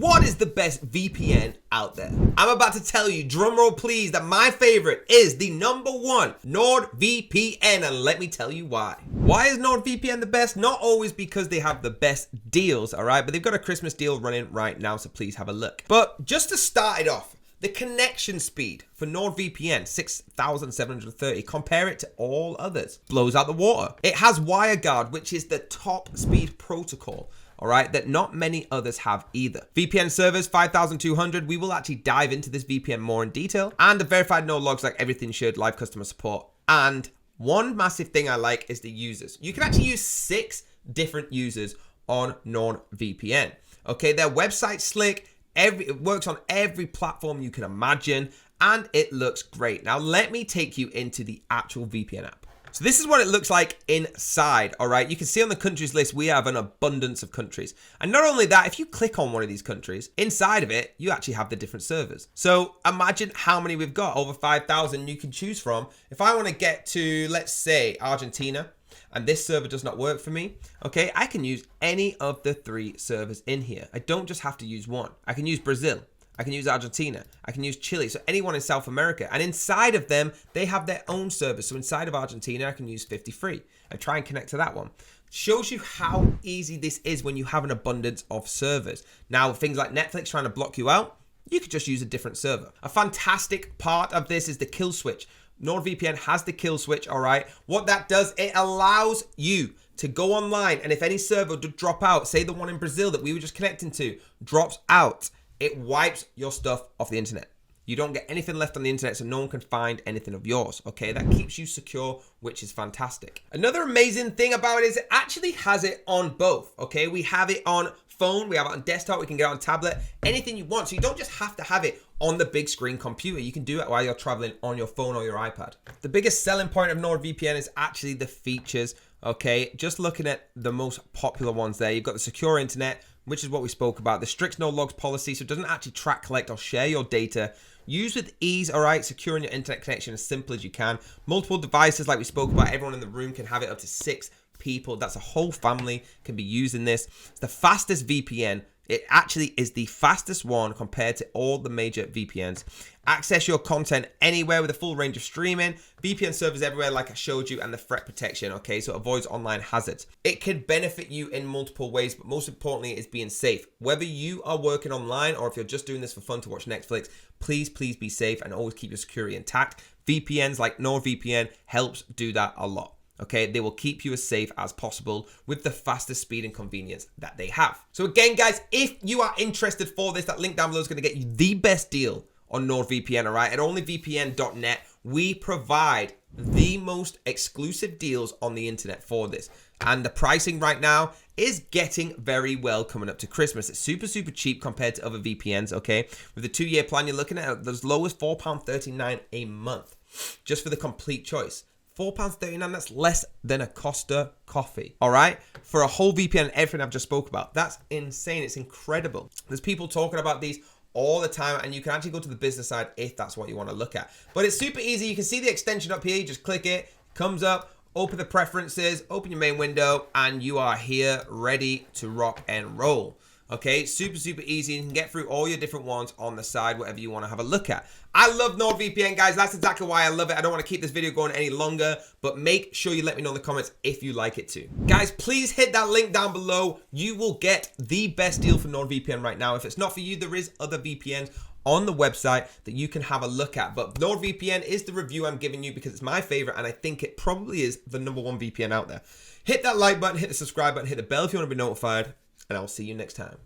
What is the best VPN out there? I'm about to tell you, drumroll please, that my favorite is the #1 NordVPN, and let me tell you why. Why is NordVPN the best? Not always because they have the best deals, all right, but they've got a Christmas deal running right now, so please have a look. But just to start it off, the connection speed for NordVPN, 6,730, compare it to all others, blows out the water. It has WireGuard, which is the top speed protocol, all right, that not many others have either. VPN servers, 5,200. We will actually dive into this VPN more in detail. And the verified no logs, like everything should, live customer support. And one massive thing I like is the users. You can actually use 6 different users on NordVPN. Okay, their website's slick. It works on every platform you can imagine, and it looks great. Now, let me take you into the actual VPN app. So this is what it looks like inside, all right? You can see on the countries list, we have an abundance of countries. And not only that, if you click on one of these countries, inside of it, you actually have the different servers. So imagine how many we've got, over 5,000 you can choose from. If I want to get to, let's say, Argentina, and this server does not work for me, okay, I can use any of the 3 servers in here. I don't just have to use one. I can use Brazil. I can use Argentina. I can use Chile. So anyone in South America. And inside of them, they have their own servers. So inside of Argentina, I can use 53 and try and connect to that one. Shows you how easy this is when you have an abundance of servers. Now, things like Netflix trying to block you out, you could just use a different server. A fantastic part of this is the kill switch. NordVPN has the kill switch, all right? What that does, it allows you to go online, and if any server would drop out, say the one in Brazil that we were just connecting to drops out, it wipes your stuff off the internet. You don't get anything left on the internet, so no one can find anything of yours, okay? That keeps you secure, which is fantastic. Another amazing thing about it is it actually has it on both, okay? We have it on phone, we have it on desktop, we can get it on tablet, anything you want. So you don't just have to have it on the big screen computer. You can do it while you're traveling on your phone or your iPad. The biggest selling point of NordVPN is actually the features, okay? Just looking at the most popular ones there, you've got the secure internet, which is what we spoke about, the strict no logs policy, so it doesn't actually track, collect, or share your data. Use with ease, all right? Securing your internet connection as simple as you can. Multiple devices, like we spoke about, everyone in the room can have it up to 6 people. That's a whole family can be using this. It's the fastest VPN. It actually is the fastest one compared to all the major VPNs. Access your content anywhere with a full range of streaming. VPN servers everywhere, like I showed you, and the threat protection, okay? So it avoids online hazards. It could benefit you in multiple ways, but most importantly is being safe. Whether you are working online or if you're just doing this for fun to watch Netflix, please be safe and always keep your security intact. VPNs like NordVPN helps do that a lot. Okay, they will keep you as safe as possible with the fastest speed and convenience that they have. So again, guys, if you are interested for this, that link down below is going to get you the best deal on NordVPN, all right? At onlyvpn.net, we provide the most exclusive deals on the internet for this. And the pricing right now is getting very well coming up to Christmas. It's super cheap compared to other VPNs, okay? With the 2-year plan, you're looking at as low as £4.39 a month just for the complete choice. £4.39, that's less than a Costa coffee, all right? For a whole VPN and everything I've just spoke about. That's insane. It's incredible. There's people talking about these all the time, and you can actually go to the business side if that's what you want to look at. But it's super easy. You can see the extension up here. You just click it, comes up, open the preferences, open your main window, and you are here ready to rock and roll. Okay, super easy. You can get through all your different ones on the side, whatever you want to have a look at. I love NordVPN, guys. That's exactly why I love it. I don't want to keep this video going any longer, but make sure you let me know in the comments if you like it too. Guys, please hit that link down below. You will get the best deal for NordVPN right now. If it's not for you, there is other VPNs on the website that you can have a look at. But NordVPN is the review I'm giving you because it's my favorite, and I think it probably is the #1 VPN out there. Hit that like button, hit the subscribe button, hit the bell if you want to be notified, and I'll see you next time.